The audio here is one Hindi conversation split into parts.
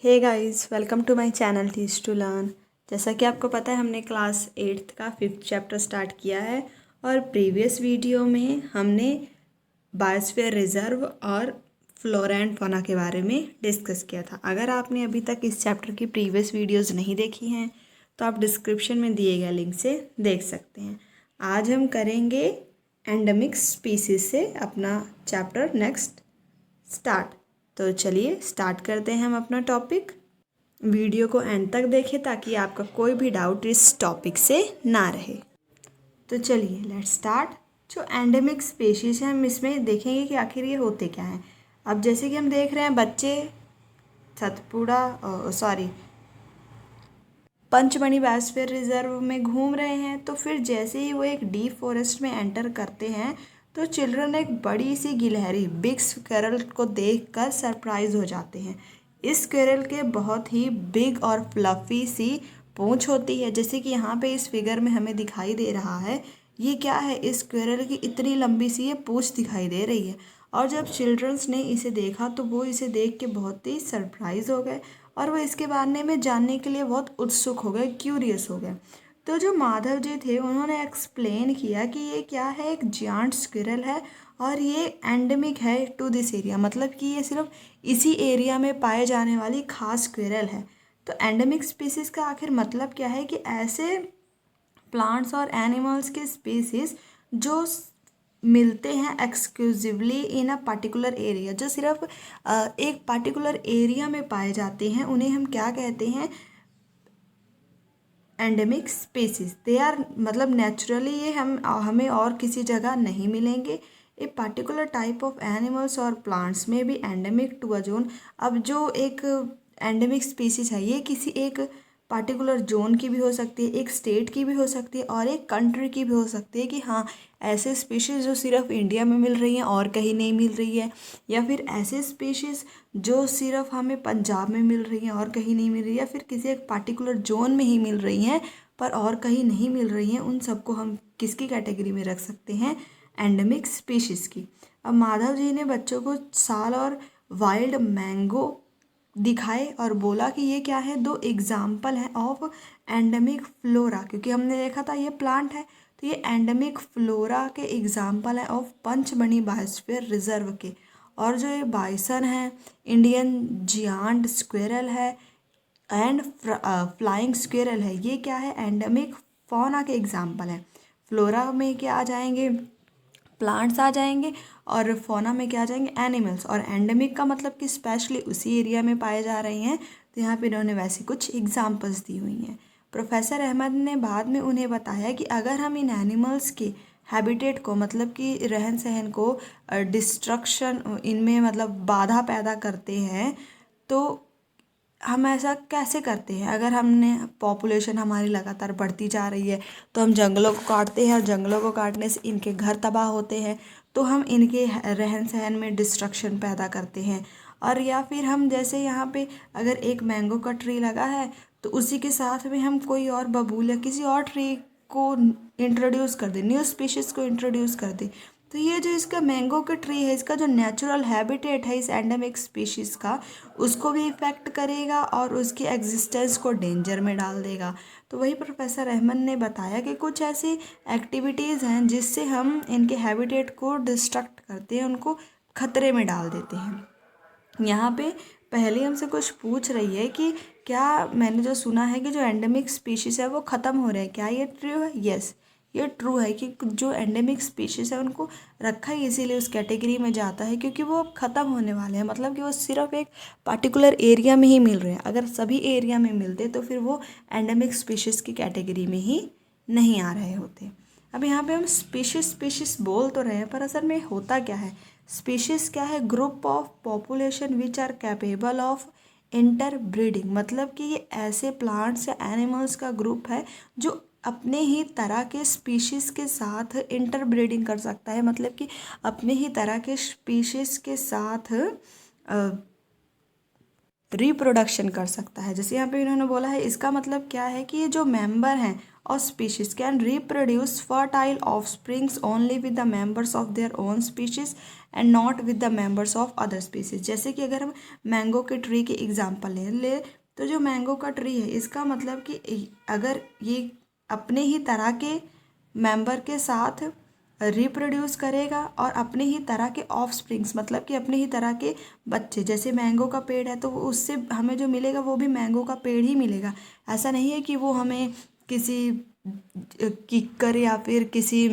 Hey guys, welcome to my channel teach to learn. जैसा कि आपको पता है, हमने क्लास 8th का 5th चैप्टर स्टार्ट किया है और प्रीवियस वीडियो में हमने बायोस्फीयर रिजर्व और फ्लोरा एंड फौना के बारे में डिस्कस किया था। अगर आपने अभी तक इस चैप्टर की प्रीवियस वीडियोस नहीं देखी हैं तो आप डिस्क्रिप्शन में दिए गए लिंक से देख सकते हैं। आज हम करेंगे एंडेमिक स्पीसीज से अपना चैप्टर नेक्स्ट स्टार्ट। तो चलिए स्टार्ट करते हैं हम अपना टॉपिक। वीडियो को एंड तक देखें ताकि आपका कोई भी डाउट इस टॉपिक से ना रहे। तो चलिए लेट्स स्टार्ट। जो एंडेमिक स्पीशीज हैं, हम इसमें देखेंगे कि आखिर ये होते क्या हैं। अब जैसे कि हम देख रहे हैं, बच्चे पंचमढ़ी बायोस्फीयर रिजर्व में घूम रहे हैं। तो फिर जैसे ही वो एक डीप फॉरेस्ट में एंटर करते हैं तो चिल्ड्रन एक बड़ी सी गिलहरी बिग स्क्विरल को देखकर सरप्राइज हो जाते हैं। इस स्क्विरल के बहुत ही बिग और फ्लफी सी पूंछ होती है, जैसे कि यहाँ पे इस फिगर में हमें दिखाई दे रहा है। ये क्या है, इस स्क्विरल की इतनी लंबी सी ये पूंछ दिखाई दे रही है। और जब चिल्ड्रंस ने इसे देखा तो वो इसे देख के बहुत ही सरप्राइज हो गए और वो इसके बारे में जानने के लिए बहुत उत्सुक हो गए, क्यूरियस हो गए। तो जो माधव जी थे उन्होंने एक्सप्लेन किया कि ये क्या है, एक जायंट स्क्विरल है और ये एंडेमिक है टू दिस एरिया, मतलब कि ये सिर्फ इसी एरिया में पाए जाने वाली खास स्क्विरल है। तो एंडेमिक स्पीसीज का आखिर मतलब क्या है कि ऐसे प्लांट्स और एनिमल्स के स्पीसीज जो मिलते हैं exclusively in a particular area, जो सिर्फ एक पर्टिकुलर एरिया में पाए जाते हैं, उन्हें हम क्या कहते हैं, एंडेमिक स्पीसीज। दे आर मतलब नेचुरली ये हमें और किसी जगह नहीं मिलेंगे। A particular type of animals और प्लांट्स में भी एंडेमिक टू अ जोन। अब जो एक एंडेमिक स्पीसीज है ये किसी एक पर्टिकुलर जोन की भी हो सकती है, एक स्टेट की भी हो सकती है और एक कंट्री की भी हो सकती है कि हाँ, ऐसे स्पीशीज़ जो सिर्फ इंडिया में मिल रही हैं और कहीं नहीं मिल रही है, या फिर ऐसे स्पीशीज़ जो सिर्फ हमें पंजाब में मिल रही हैं और कहीं नहीं मिल रही है, या फिर किसी एक पर्टिकुलर जोन में ही मिल रही हैं पर और कहीं नहीं मिल रही हैं। उन सबको हम किसकी कैटेगरी में रख सकते हैं, एंडेमिक स्पीशीज़ की। अब माधव जी ने बच्चों को साल और वाइल्ड मैंगो दिखाए और बोला कि ये क्या है, दो एग्जाम्पल हैं ऑफ एंडेमिक फ्लोरा, क्योंकि हमने देखा था ये प्लांट है, तो ये एंडेमिक फ्लोरा के एग्जाम्पल है ऑफ पंचमढ़ी बायोस्फीयर रिजर्व के। और जो ये बाइसन है, इंडियन जियांट स्क्विरल है एंड फ्लाइंग स्क्विरल है, ये क्या है, एंडेमिक फौना के एग्जाम्पल हैं। फ्लोरा में क्या आ जाएंगे, प्लांट्स आ जाएंगे, और फौना में क्या आ जाएंगे, एनिमल्स। और एंडेमिक का मतलब कि स्पेशली उसी एरिया में पाए जा रहे हैं। तो यहाँ पे इन्होंने वैसे कुछ एग्जांपल्स दी हुई हैं। प्रोफेसर अहमद ने बाद में उन्हें बताया कि अगर हम इन एनिमल्स के हैबिटेट को, मतलब कि रहन सहन को डिस्ट्रक्शन, इनमें मतलब बाधा पैदा करते हैं, तो हम ऐसा कैसे करते हैं। अगर हमने पॉपुलेशन हमारी लगातार बढ़ती जा रही है तो हम जंगलों को काटते हैं और जंगलों को काटने से इनके घर तबाह होते हैं, तो हम इनके रहन सहन में डिस्ट्रक्शन पैदा करते हैं। और या फिर हम जैसे यहाँ पे अगर एक मैंगो का ट्री लगा है तो उसी के साथ में हम कोई और बबूल या किसी और ट्री को इंट्रोड्यूस कर दें, न्यू स्पीशीज़ को इंट्रोड्यूस कर दें, तो ये जो इसका मैंगो का ट्री है, इसका जो नेचुरल हैबिटेट है इस एंडेमिक स्पीशीज़ का, उसको भी इफ़ेक्ट करेगा और उसकी एग्जिस्टेंस को डेंजर में डाल देगा। तो वही प्रोफेसर अहमद ने बताया कि कुछ ऐसी एक्टिविटीज़ हैं जिससे हम इनके हैबिटेट को डिस्ट्रक्ट करते हैं, उनको खतरे में डाल देते हैं। यहाँ पे पहले हमसे कुछ पूछ रही है कि क्या मैंने जो सुना है कि जो एंडेमिक स्पीशीज़ है वो ख़त्म हो रहे हैं, क्या ये ट्रू है। यस, ये ट्रू है कि जो एंडेमिक स्पीशीज़ है उनको रखा ही इसीलिए उस कैटेगरी में जाता है क्योंकि वो अब ख़त्म होने वाले हैं, मतलब कि वो सिर्फ एक पर्टिकुलर एरिया में ही मिल रहे हैं। अगर सभी एरिया में मिलते तो फिर वो एंडेमिक स्पीशीज़ की कैटेगरी में ही नहीं आ रहे होते। अब यहाँ पे हम स्पीशीज़ बोल तो रहे हैं पर असल में होता क्या है। स्पीशीज़ क्या है, group of population which are capable of interbreeding, मतलब कि ये ऐसे प्लांट्स या एनिमल्स का ग्रुप है जो अपने ही तरह के स्पीशीज़ के साथ इंटर ब्रीडिंग कर सकता है, मतलब कि अपने ही तरह के स्पीशीज़ के साथ रिप्रोडक्शन कर सकता है। जैसे यहाँ पे इन्होंने बोला है, इसका मतलब क्या है कि ये जो मेंबर हैं or species can reproduce fertile offsprings only with the members of their own species and not with the members of other species। जैसे कि अगर हम मैंगो के ट्री की एग्जांपल ले तो जो मैंगो का ट्री है इसका मतलब कि अगर ये अपने ही तरह के मेंबर के साथ रिप्रोड्यूस करेगा और अपने ही तरह के ऑफस्प्रिंग्स मतलब कि अपने ही तरह के बच्चे, जैसे मैंगो का पेड़ है तो उससे हमें जो मिलेगा वो भी मैंगो का पेड़ ही मिलेगा। ऐसा नहीं है कि वो हमें किसी किक्कर या फिर किसी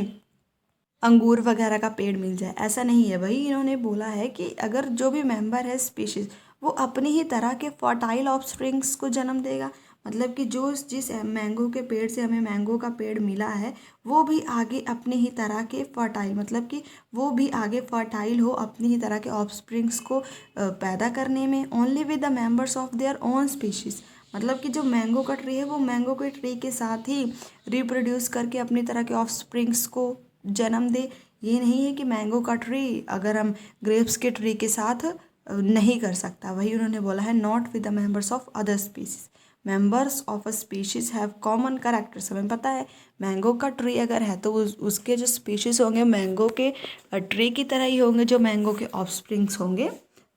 अंगूर वगैरह का पेड़ मिल जाए, ऐसा नहीं है। वही इन्होंने बोला है कि अगर जो भी मेंबर है स्पीशीज वो अपनी ही तरह के फर्टाइल ऑफस्प्रिंग्स को जन्म देगा, मतलब कि जो जिस मैंगो के पेड़ से हमें मैंगो का पेड़ मिला है वो भी आगे अपने ही तरह के फर्टाइल मतलब कि वो भी आगे फर्टाइल हो अपनी ही तरह के ऑफस्प्रिंग्स को पैदा करने में, only with the members of their own species. मतलब कि जो मैंगो का ट्री है वो मैंगो के ट्री के साथ ही रिप्रोड्यूस करके अपनी तरह के ऑफस्प्रिंग्स को जन्म दे। ये नहीं है कि मैंगो का ट्री अगर हम ग्रेप्स के ट्री के साथ नहीं कर सकता। वही उन्होंने बोला है not with the members of other species. Members of a species have common characters. हमें पता है मैंगो का ट्री अगर है तो उसके जो स्पीशीज होंगे मैंगो के ट्री की तरह ही होंगे जो मैंगो के ऑफस्प्रिंग्स होंगे,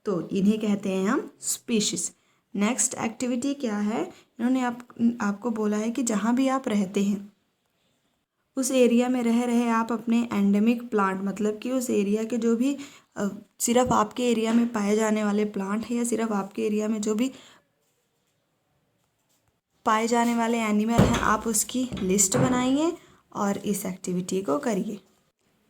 तो इन्हें कहते हैं हम स्पीशीज। नेक्स्ट एक्टिविटी क्या है, इन्होंने आपको बोला है कि जहाँ भी आप रहते हैं उस एरिया में रह रहे आप अपने एंडेमिक प्लांट मतलब कि उस एरिया के जो भी सिर्फ आपके एरिया में पाए जाने वाले प्लांट है या सिर्फ आपके एरिया में जो भी पाए जाने वाले एनिमल हैं आप उसकी लिस्ट बनाइए और इस एक्टिविटी को करिए।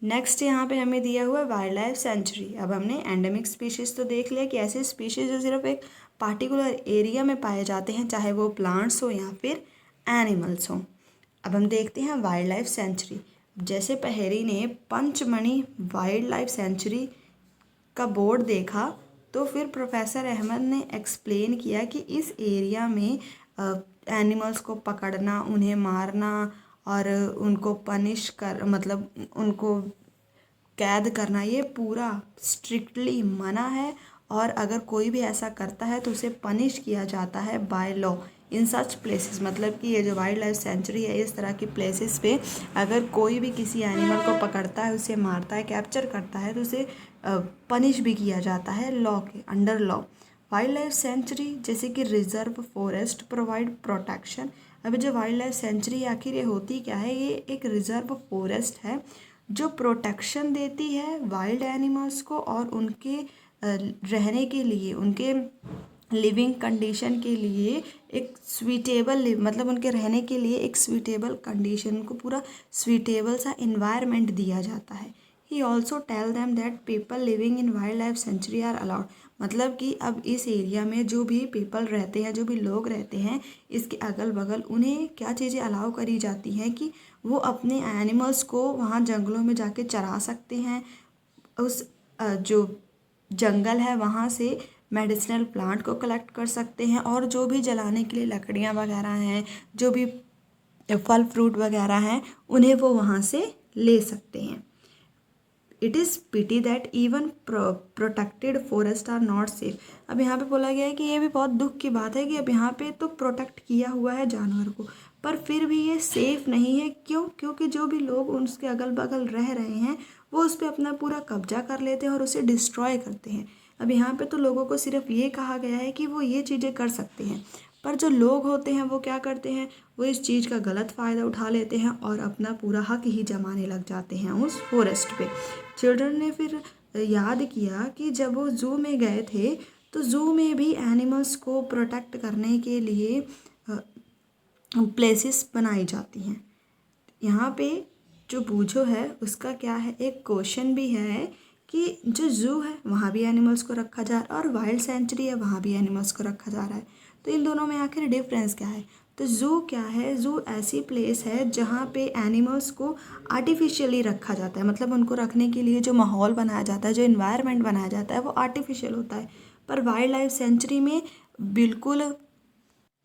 नेक्स्ट यहाँ पे हमें दिया हुआ है वाइल्ड लाइफ सेंचुरी। अब हमने एंडेमिक स्पीशीज़ तो देख लिया कि ऐसे स्पीशीज़ जो सिर्फ एक पार्टिकुलर एरिया में पाए जाते हैं, चाहे वो प्लांट्स हो या फिर एनिमल्स हों। अब हम देखते हैं वाइल्ड लाइफ सेंचुरी। जैसे पहेरी ने पंचमणि वाइल्ड लाइफ सेंचुरी का बोर्ड देखा तो फिर प्रोफेसर अहमद ने एक्सप्लेन किया कि इस एरिया में एनिमल्स को पकड़ना, उन्हें मारना और उनको पनिश कर मतलब उनको कैद करना ये पूरा स्ट्रिक्टली मना है और अगर कोई भी ऐसा करता है तो उसे पनिश किया जाता है by law in such places. मतलब कि ये जो वाइल्ड लाइफ सेंचुरी है इस तरह की प्लेसेस पे अगर कोई भी किसी एनिमल को पकड़ता है, उसे मारता है, कैप्चर करता है तो उसे पनिश भी किया जाता है लॉ के under law. Wild life sanctuary जैसे कि रिजर्व फॉरेस्ट प्रोवाइड प्रोटेक्शन। अभी जो वाइल्ड लाइफ सेंचुरी आखिर ये होती क्या है, ये एक रिजर्व फॉरेस्ट है जो प्रोटेक्शन देती है वाइल्ड एनिमल्स को और उनके रहने के लिए, उनके लिविंग कंडीशन के लिए एक स्वीटेबल मतलब उनके रहने के लिए एक स्वीटेबल कंडीशन, उनको पूरा स्वीटेबल सा इन्वायरमेंट दिया जाता है। He also tell them that people living in wildlife sanctuary are allowed. मतलब कि अब इस एरिया में जो भी पीपल रहते हैं, जो भी लोग रहते हैं, इसके अगल बगल उन्हें क्या चीज़ें अलाउ करी जाती हैं कि वो अपने एनिमल्स को वहाँ जंगलों में जाके चरा सकते हैं। उस जो जंगल है वहाँ से मेडिसिनल प्लांट को कलेक्ट कर सकते हैं और जो भी जलाने के लिए लकड़ियाँ वगैरह हैं, जो भी फल फ्रूट वगैरह हैं, उन्हें वो वहाँ से ले सकते हैं। It is pity that even protected forest are not safe. अब यहाँ पे बोला गया है कि ये भी बहुत दुख की बात है कि अब यहाँ पे तो प्रोटेक्ट किया हुआ है जानवर को पर फिर भी ये सेफ़ नहीं है। क्यों? क्योंकि जो भी लोग उसके अगल बगल रह रहे हैं वो उस पर अपना पूरा कब्जा कर लेते हैं और उसे डिस्ट्रॉय करते हैं। अब यहाँ पे तो लोगों को सिर्फ ये कहा गया है कि वो ये चीज़ें कर सकते हैं, पर जो लोग होते हैं वो क्या करते हैं, वो इस चीज़ का गलत फ़ायदा उठा लेते हैं और अपना पूरा हक ही जमाने लग जाते हैं उस फॉरेस्ट पे। चिल्ड्रन ने फिर याद किया कि जब वो ज़ू में गए थे तो ज़ू में भी एनिमल्स को प्रोटेक्ट करने के लिए प्लेसेस बनाई जाती हैं। यहाँ पे जो बूझो है उसका क्या है, एक क्वेश्चन भी है कि जो ज़ू है वहाँ भी एनिमल्स को रखा जा रहा है और वाइल्ड सेंचुरी है वहाँ भी एनिमल्स को रखा जा रहा है, तो इन दोनों में आखिर डिफरेंस क्या है? तो ज़ू क्या है, ज़ू ऐसी प्लेस है जहाँ पे एनिमल्स को आर्टिफिशियली रखा जाता है, मतलब उनको रखने के लिए जो माहौल बनाया जाता है, जो इन्वायरमेंट बनाया जाता है वो आर्टिफिशियल होता है। पर वाइल्ड लाइफ सेंचुरी में बिल्कुल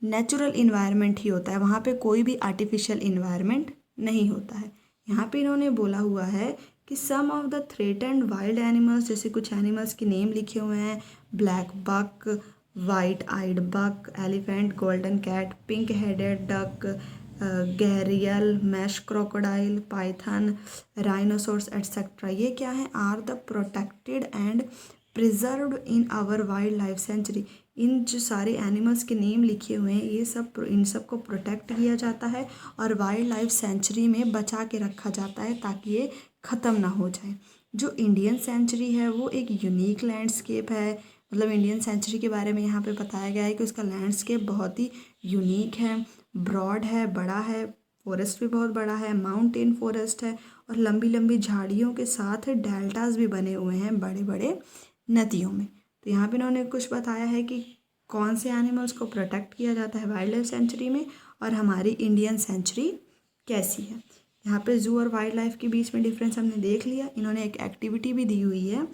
नेचुरल इन्वायरमेंट ही होता है, वहाँ पे कोई भी आर्टिफिशियल इन्वायरमेंट नहीं होता है। यहाँ पे इन्होंने बोला हुआ है कि some of the threatened wild animals, जैसे कुछ एनिमल्स के नेम लिखे हुए हैं, black buck, white eyed buck, elephant, golden cat, pink headed duck, gharial, marsh crocodile, python, rhinoceros etcetera, ये क्या है, are the protected and preserved in our wildlife sanctuary. इन जो सारे एनिमल्स के नेम लिखे हुए हैं ये सब, इन सब को प्रोटेक्ट किया जाता है और वाइल्ड लाइफ सेंचुरी में बचा के रखा जाता है ताकि ये ख़त्म ना हो जाए। जो इंडियन सेंचुरी है वो एक यूनिक लैंडस्केप है, मतलब इंडियन सेंचुरी के बारे में यहाँ पे बताया गया है कि उसका लैंडस्केप बहुत ही यूनिक है, ब्रॉड है, बड़ा है, फॉरेस्ट भी बहुत बड़ा है, माउंटेन फॉरेस्ट है और लंबी लंबी झाड़ियों के साथ डेल्टास भी बने हुए हैं बड़े बड़े नदियों में। तो यहाँ पे इन्होंने कुछ बताया है कि कौन से एनिमल्स को प्रोटेक्ट किया जाता है वाइल्ड लाइफ सेंचुरी में और हमारी इंडियन सेंचुरी कैसी है। यहाँ पे जू और वाइल्ड लाइफ के बीच में डिफरेंस हमने देख लिया। इन्होंने एक एक्टिविटी भी दी हुई है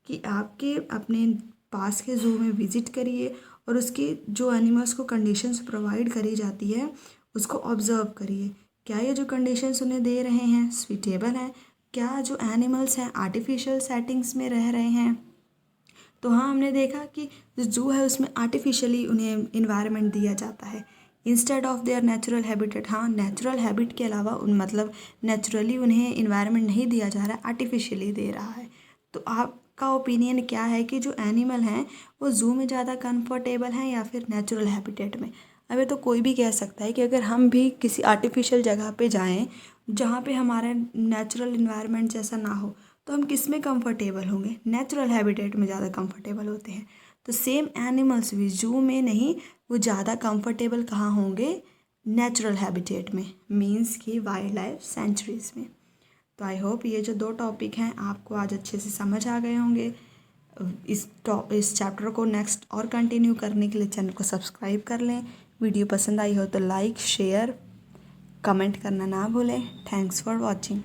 कि आपके अपने पास के जू में विज़िट करिए और उसके जो एनिमल्स को कंडीशंस प्रोवाइड करी जाती है उसको ऑब्ज़र्व करिए, क्या ये जो कंडीशंस उन्हें दे रहे हैं स्वीटेबल हैं, क्या जो एनिमल्स हैं आर्टिफिशियल सेटिंग्स में रह रहे हैं। तो हाँ, हमने देखा कि जो जू है उसमें आर्टिफिशियली उन्हें इन्वायरमेंट दिया जाता है instead of their natural habitat. हाँ, नेचुरल हैबिट के अलावा मतलब नेचुरली उन्हें इन्वायरमेंट नहीं दिया जा रहा है, आर्टिफिशियली दे रहा है। तो आपका ओपिनियन क्या है कि जो एनिमल हैं वो जू में ज़्यादा कंफर्टेबल हैं या फिर नेचुरल हैबिटेट में। अबे तो कोई भी कह सकता है कि अगर हम भी किसी आर्टिफिशियल जगह पे जाएं जहाँ पे हमारा नेचुरल इन्वायरमेंट जैसा ना हो तो हम किस में कंफर्टेबल होंगे, नेचुरल हैबिटेट में ज़्यादा कंफर्टेबल होते हैं। तो सेम एनिमल्स भी जू में नहीं, वो ज़्यादा कंफर्टेबल कहाँ होंगे, नेचुरल हैबिटेट में, मींस कि वाइल्ड लाइफ सेंचुरीज़ में। तो आई होप ये जो 2 टॉपिक हैं आपको आज अच्छे से समझ आ गए होंगे। इस चैप्टर को नेक्स्ट और कंटिन्यू करने के लिए चैनल को सब्सक्राइब कर लें। वीडियो पसंद आई हो तो लाइक, शेयर, कमेंट करना ना भूलें। Thanks for watching.